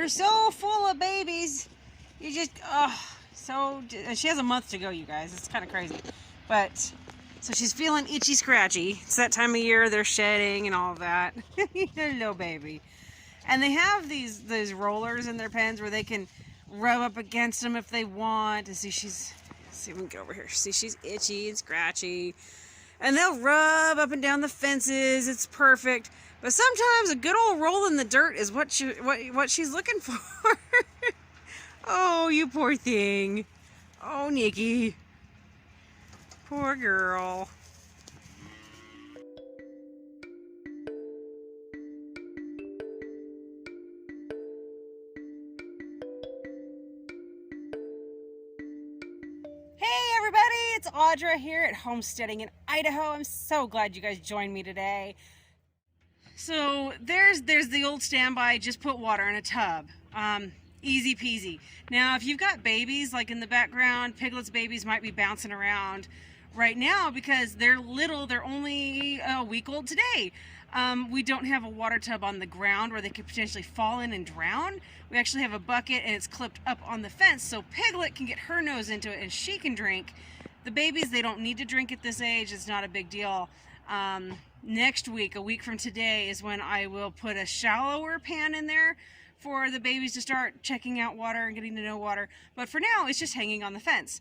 They're so full of babies. You just, she has a month to go, you guys. It's kind of crazy. But, so she's feeling itchy scratchy. It's that time of year, they're shedding and all of that. Hello, baby. And they have these rollers in their pens where they can rub up against them if they want. And see, see if we can get over here. See, she's itchy and scratchy. And they'll rub up and down the fences. It's perfect. But sometimes a good old roll in the dirt is what she's looking for. Oh, you poor thing. Oh, Nikki. Poor girl. Hey everybody, it's Audra here at Homesteading in Idaho. I'm so glad you guys joined me today. So there's the old standby, just put water in a tub. Easy peasy. Now if you've got babies like in the background, Piglet's babies might be bouncing around right now because they're little, they're only a week old today. We don't have a water tub on the ground where they could potentially fall in and drown. We actually have a bucket and it's clipped up on the fence so Piglet can get her nose into it and she can drink. The babies, they don't need to drink at this age. It's not a big deal. Next week, a week from today, is when I will put a shallower pan in there for the babies to start checking out water and getting to know water. But for now, it's just hanging on the fence.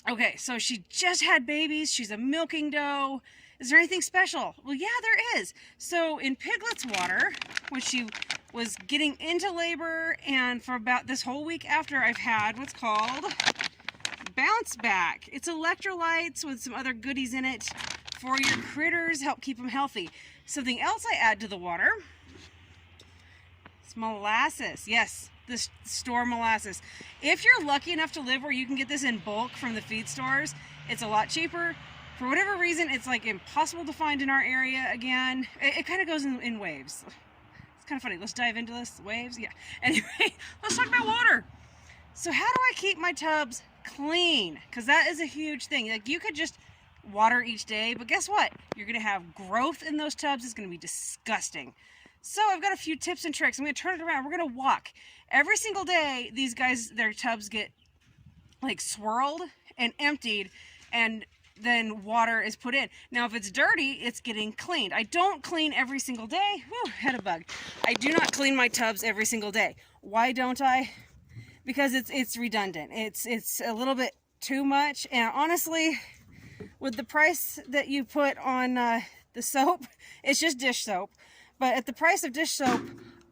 Okay, so she just had babies. She's a milking doe. Is there anything special? Well, yeah, there is. So in Piglet's water, when she was getting into labor, and for about this whole week after, I've had what's called Bounce Back. It's electrolytes with some other goodies in it for your critters, help keep them healthy. Something else I add to the water is molasses. Yes, the store molasses. If you're lucky enough to live where you can get this in bulk from the feed stores, it's a lot cheaper. For whatever reason, it's like impossible to find in our area again. It kind of goes in waves. It's kind of funny. Let's dive into this. Waves? Yeah. Anyway, let's talk about water. So how do I keep my tubs clean? Because that is a huge thing. Like, you could just water each day, but guess what? You're going to have growth in those tubs. It's going to be disgusting. So I've got a few tips and tricks. I'm going to turn it around. We're going to walk. Every single day, these guys, their tubs get like swirled and emptied, and then water is put in. Now, if it's dirty, it's getting cleaned. I don't clean every single day. Whew, had a bug. I do not clean my tubs every single day. Why don't I? Because it's redundant. It's a little bit too much, and honestly, with the price that you put on the soap, it's just dish soap. But at the price of dish soap,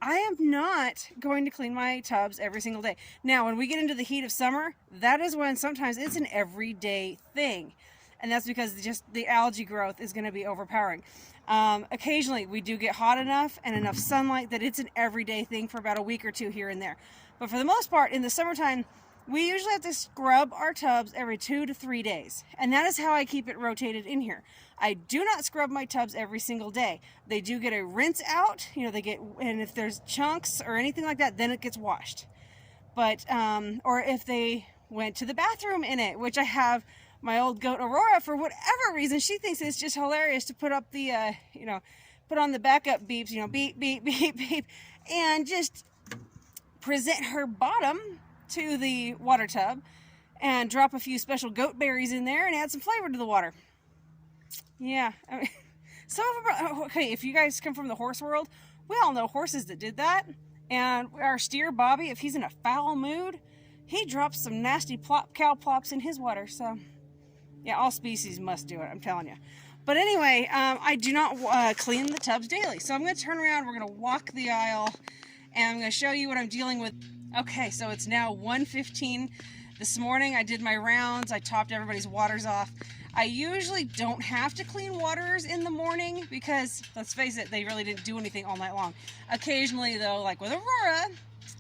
I am not going to clean my tubs every single day. Now, when we get into the heat of summer, that is when sometimes it's an everyday thing. And that's because just the algae growth is going to be overpowering. Occasionally, we do get hot enough and enough sunlight that it's an everyday thing for about a week or two here and there. But for the most part, in the summertime, we usually have to scrub our tubs every 2 to 3 days. And that is how I keep it rotated in here. I do not scrub my tubs every single day. They do get a rinse out, and if there's chunks or anything like that, then it gets washed. But, or if they went to the bathroom in it, which I have my old goat Aurora, for whatever reason, she thinks it's just hilarious to put up the, put on the backup beeps, beep, beep, beep, beep, and just present her bottom to the water tub and drop a few special goat berries in there and add some flavor to the water. Yeah, I mean, some of them are, okay, if you guys come from the horse world, we all know horses that did that. And our steer, Bobby, if he's in a foul mood, he drops some nasty cow plops in his water. So, yeah, all species must do it, I'm telling you. But anyway, I do not clean the tubs daily. So I'm going to turn around, we're going to walk the aisle, and I'm going to show you what I'm dealing with. Okay, so it's now 1:15. This morning I did my rounds. I topped everybody's waters off. I usually don't have to clean waters in the morning because, let's face it, they really didn't do anything all night long. Occasionally, though, like with Aurora,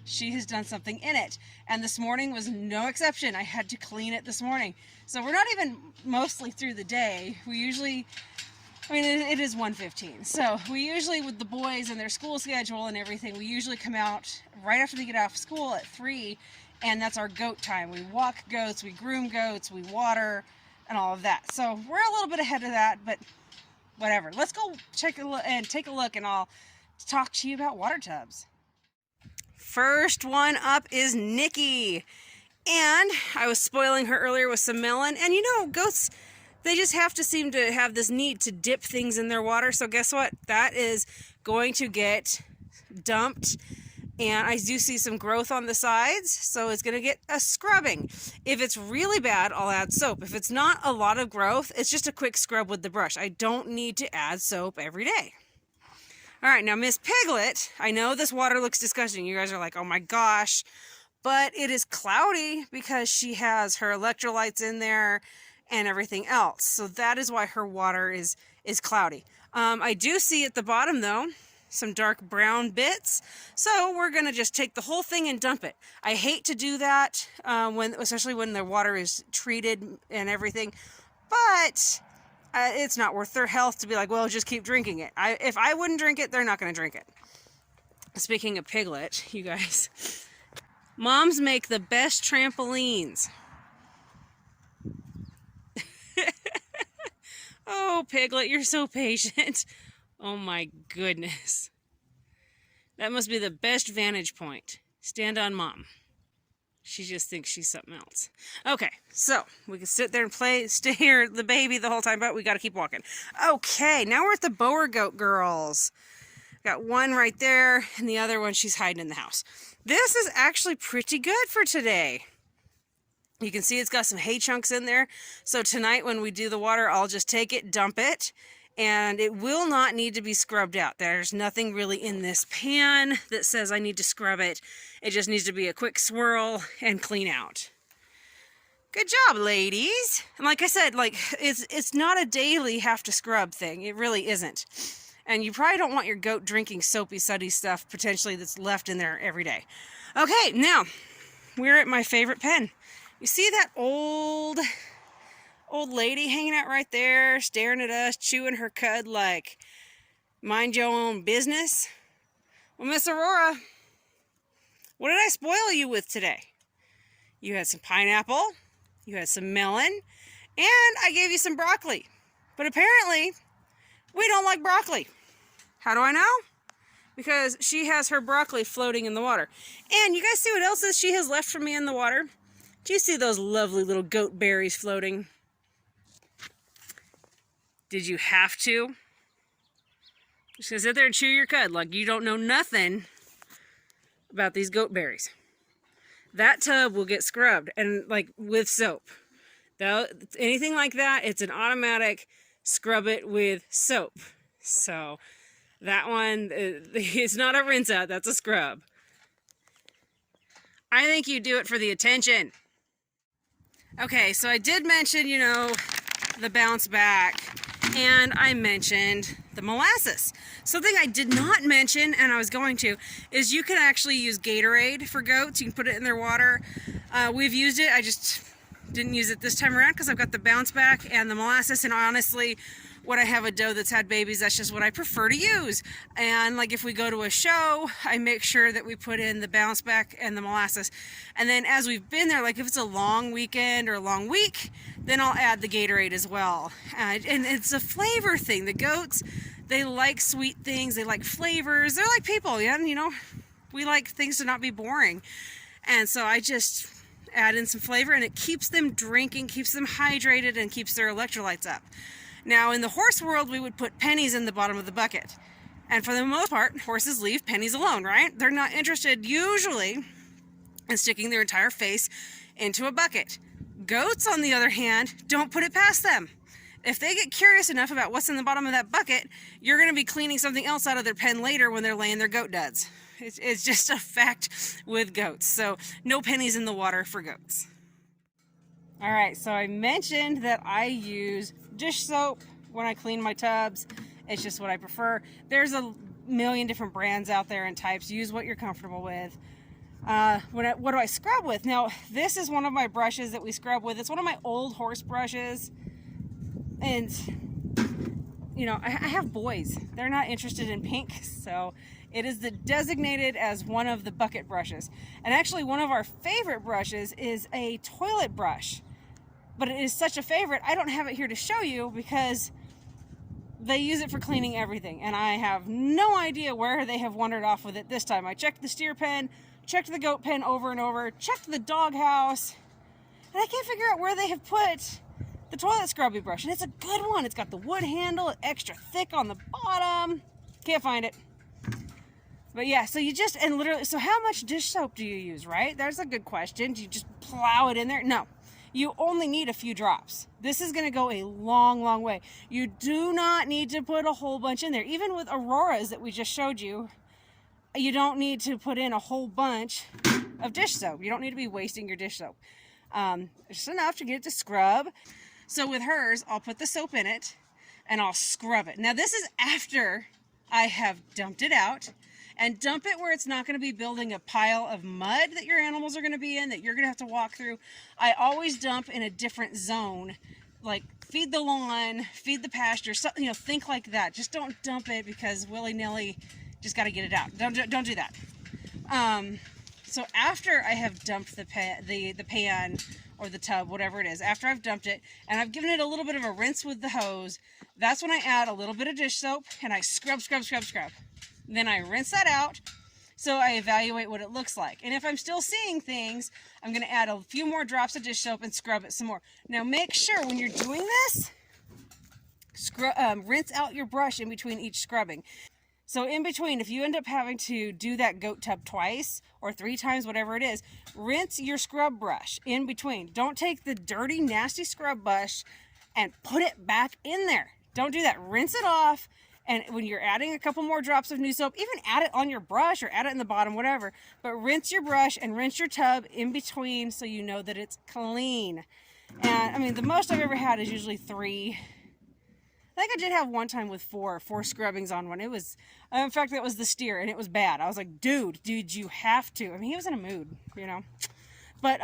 she has done something in it. And this morning was no exception. I had to clean it this morning. So we're not even mostly through the day. We usually, it is 1:15. So we usually, with the boys and their school schedule and everything, we usually come out right after they get off school at 3, and that's our goat time. We walk goats, we groom goats, we water, and all of that. So we're a little bit ahead of that, but whatever. Let's go take a look, and I'll talk to you about water tubs. First one up is Nikki. And I was spoiling her earlier with some melon. And you know, goats, they just have to seem to have this need to dip things in their water. So guess what? That is going to get dumped. And I do see some growth on the sides, so it's going to get a scrubbing. If it's really bad, I'll add soap. If it's not a lot of growth, it's just a quick scrub with the brush. I don't need to add soap every day. All right, now Miss Piglet, I know this water looks disgusting. You guys are like, oh my gosh, but it is cloudy because she has her electrolytes in there and everything else. So that is why her water is cloudy. I do see at the bottom though, some dark brown bits. So we're gonna just take the whole thing and dump it. I hate to do that, especially when the water is treated and everything, but it's not worth their health to be like, well, just keep drinking it. If I wouldn't drink it, they're not gonna drink it. Speaking of Piglet, you guys, moms make the best trampolines. Oh, Piglet, you're so patient. Oh my goodness. That must be the best vantage point. Stand on Mom. She just thinks she's something else. Okay, so we can sit there and play, stare at the baby the whole time, but we got to keep walking. Okay, now we're at the Boer Goat girls. Got one right there, and the other one, she's hiding in the house. This is actually pretty good for today. You can see it's got some hay chunks in there. So tonight when we do the water, I'll just take it, dump it, and it will not need to be scrubbed out. There's nothing really in this pan that says I need to scrub it. It just needs to be a quick swirl and clean out. Good job, ladies. And like I said, like it's not a daily have to scrub thing. It really isn't. And you probably don't want your goat drinking soapy, suddy stuff potentially that's left in there every day. Okay, now we're at my favorite pen. You see that old lady hanging out right there, staring at us, chewing her cud like, mind your own business? Well, Miss Aurora, what did I spoil you with today? You had some pineapple, you had some melon, and I gave you some broccoli. But apparently, we don't like broccoli. How do I know? Because she has her broccoli floating in the water. And you guys see what else is she has left for me in the water? Do you see those lovely little goat berries floating? Did you have to? Just gonna sit there and chew your cud like you don't know nothing about these goat berries. That tub will get scrubbed and like with soap. Though anything like that, it's an automatic scrub it with soap. So that one, it's not a rinse out, that's a scrub. I think you do it for the attention. Okay, so I did mention, you know, the bounce back. And I mentioned the molasses. Something I did not mention, and I was going to, is you can actually use Gatorade for goats. You can put it in their water. We've used it. I just didn't use it this time around because I've got the bounce back and the molasses. And honestly, when I have a doe that's had babies, that's just what I prefer to use. And like if we go to a show, I make sure that we put in the bounce back and the molasses. And then as we've been there, like if it's a long weekend or a long week, then I'll add the Gatorade as well. And it's a flavor thing. The goats, they like sweet things. They like flavors. They're like people, yeah. You know, we like things to not be boring. And so I just add in some flavor and it keeps them drinking, keeps them hydrated, and keeps their electrolytes up. Now, in the horse world, we would put pennies in the bottom of the bucket. And for the most part, horses leave pennies alone, right? They're not interested, usually, in sticking their entire face into a bucket. Goats, on the other hand, don't put it past them. If they get curious enough about what's in the bottom of that bucket, you're going to be cleaning something else out of their pen later when they're laying their goat duds. It's just a fact with goats. So, no pennies in the water for goats. All right, so I mentioned that I use dish soap when I clean my tubs. It's just what I prefer. There's a million different brands out there and types. Use what you're comfortable with. What do I scrub with? Now, this is one of my brushes that we scrub with. It's one of my old horse brushes. And, you know, I have boys. They're not interested in pink, so it is designated as one of the bucket brushes. And actually, one of our favorite brushes is a toilet brush. But it is such a favorite, I don't have it here to show you because they use it for cleaning everything, and I have no idea where they have wandered off with it this time. I checked the steer pen, checked the goat pen over and over, checked the dog house, and I can't figure out where they have put the toilet scrubby brush. And it's a good one. It's got the wood handle, extra thick on the bottom. Can't find it. But yeah, so you just, and literally, so how much dish soap do you use, right? That's a good question. Do you just plow it in there? No. You only need a few drops. This is going to go a long, long way. You do not need to put a whole bunch in there. Even with Auroras that we just showed you, you don't need to put in a whole bunch of dish soap. You don't need to be wasting your dish soap. Just enough to get it to scrub. So with hers, I'll put the soap in it and I'll scrub it. Now this is after I have dumped it out. And dump it where it's not going to be building a pile of mud that your animals are going to be in, that you're going to have to walk through. I always dump in a different zone, like feed the lawn, feed the pasture, so, you know, think like that. Just don't dump it because willy-nilly, just got to get it out. Don't do that. So after I have dumped the pan or the tub, whatever it is, after I've dumped it and I've given it a little bit of a rinse with the hose, that's when I add a little bit of dish soap and I scrub. Then I rinse that out, so I evaluate what it looks like. And if I'm still seeing things, I'm going to add a few more drops of dish soap and scrub it some more. Now make sure when you're doing this, rinse out your brush in between each scrubbing. So in between, if you end up having to do that goat tub twice or 3 times, whatever it is, rinse your scrub brush in between. Don't take the dirty, nasty scrub brush and put it back in there. Don't do that. Rinse it off. And when you're adding a couple more drops of new soap, even add it on your brush or add it in the bottom, whatever. But rinse your brush and rinse your tub in between so you know that it's clean. And I mean, the most I've ever had is usually 3. I think I did have one time with 4 4 scrubbings on one. It was, in fact, that was the steer, and it was bad. I was like, dude, you have to. I mean, he was in a mood, you know. But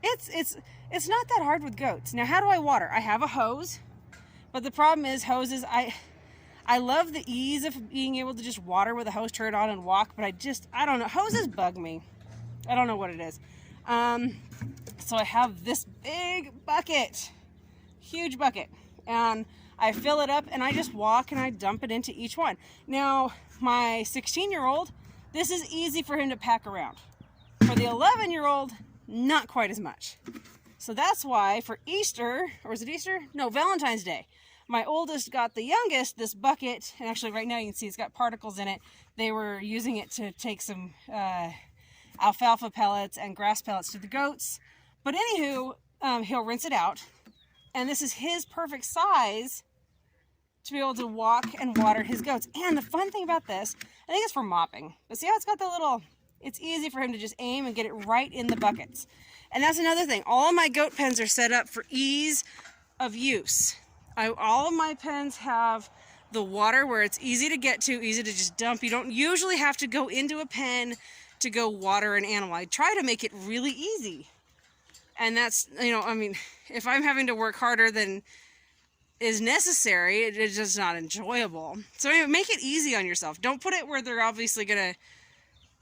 it's not that hard with goats. Now, how do I water? I have a hose, but the problem is hoses. I love the ease of being able to just water with a hose, turn it on and walk, but I don't know. Hoses bug me. I don't know what it is. So I have this big bucket, huge bucket, and I fill it up and I just walk and I dump it into each one. Now, my 16-year-old, this is easy for him to pack around. For the 11-year-old, not quite as much. So that's why for Easter, or is it Easter? No, Valentine's Day. My oldest got the youngest this bucket, and actually right now you can see it's got particles in it. They were using it to take some alfalfa pellets and grass pellets to the goats. But anywho, he'll rinse it out, and this is his perfect size to be able to walk and water his goats. And the fun thing about this, I think it's for mopping. But see how it's got the little, it's easy for him to just aim and get it right in the buckets. And that's another thing. All of my goat pens are set up for ease of use. All of my pens have the water where it's easy to get to, easy to just dump. You don't usually have to go into a pen to go water an animal. I try to make it really easy. And that's, you know, I mean, if I'm having to work harder than is necessary, it's just not enjoyable. So anyway, make it easy on yourself. Don't put it where they're obviously going to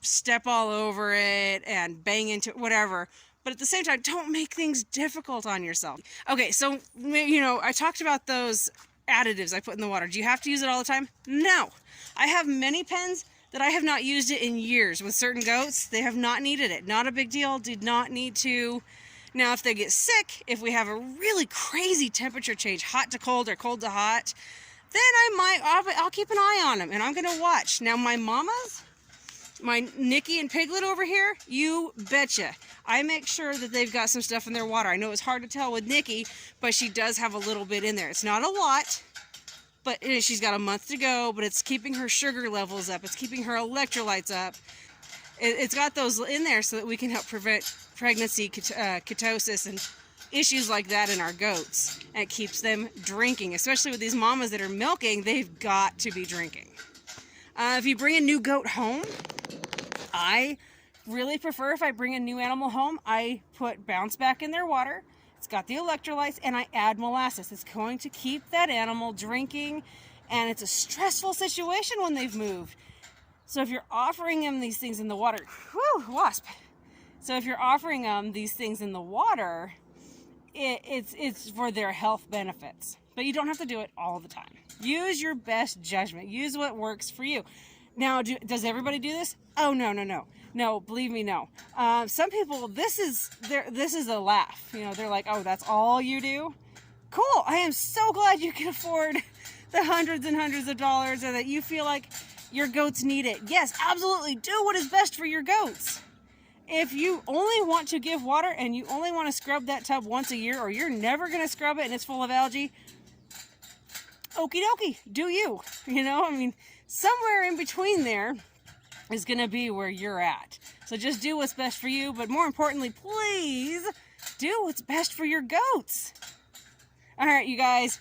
step all over it and bang into it, whatever. But at the same time, don't make things difficult on yourself. Okay, so, you know, I talked about those additives I put in the water. Do you have to use it all the time? No. I have many pens that I have not used it in years. With certain goats, they have not needed it. Not a big deal, did not need to. Now, if they get sick, if we have a really crazy temperature change, hot to cold or cold to hot, then I'll keep an eye on them, and I'm going to watch. Now, my mamas, my Nikki and Piglet over here, you betcha. I make sure that they've got some stuff in their water. I know it's hard to tell with Nikki, but she does have a little bit in there. It's not a lot, but she's got a month to go, but it's keeping her sugar levels up. It's keeping her electrolytes up. It's got those in there so that we can help prevent pregnancy, ketosis, and issues like that in our goats. And it keeps them drinking, especially with these mamas that are milking. They've got to be drinking. If you bring a new goat home, I really prefer, if I bring a new animal home, I put Bounce Back in their water. It's got the electrolytes, and I add molasses. It's going to keep that animal drinking, and it's a stressful situation when they've moved. So if you're offering them these things in the water, whew, wasp. So if you're offering them these things in the water, it's for their health benefits. but you don't have to do it all the time. Use your best judgment. Use what works for you. Now, does everybody do this? Oh, no, no, no. No, believe me, no. Some people, this is a laugh. You know, they're like, oh, that's all you do? Cool. I am so glad you can afford the hundreds and hundreds of dollars, or that you feel like your goats need it. Yes, absolutely. Do what is best for your goats. If you only want to give water and you only want to scrub that tub once a year, or you're never going to scrub it and it's full of algae, okie dokie, do you. You know, I mean, somewhere in between there is going to be where you're at. So just do what's best for you, but more importantly, please do what's best for your goats. All right, you guys,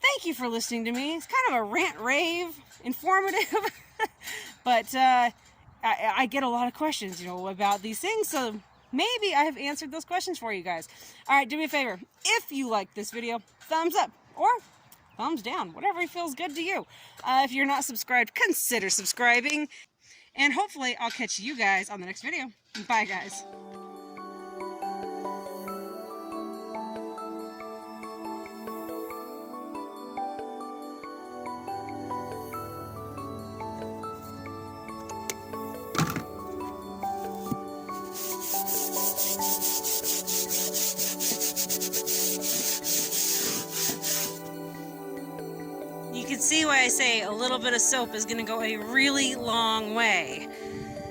thank you for listening to me. It's kind of a rant rave, informative, but I get a lot of questions, you know, about these things, so maybe I have answered those questions for you guys. All right, do me a favor. If you like this video, thumbs up or thumbs down, whatever feels good to you. If you're not subscribed, consider subscribing, and hopefully I'll catch you guys on the next video. Bye, guys. You can see why I say a little bit of soap is going to go a really long way.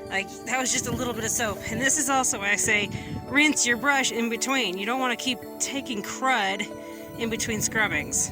Like, that was just a little bit of soap. And this is also why I say rinse your brush in between. You don't want to keep taking crud in between scrubbings.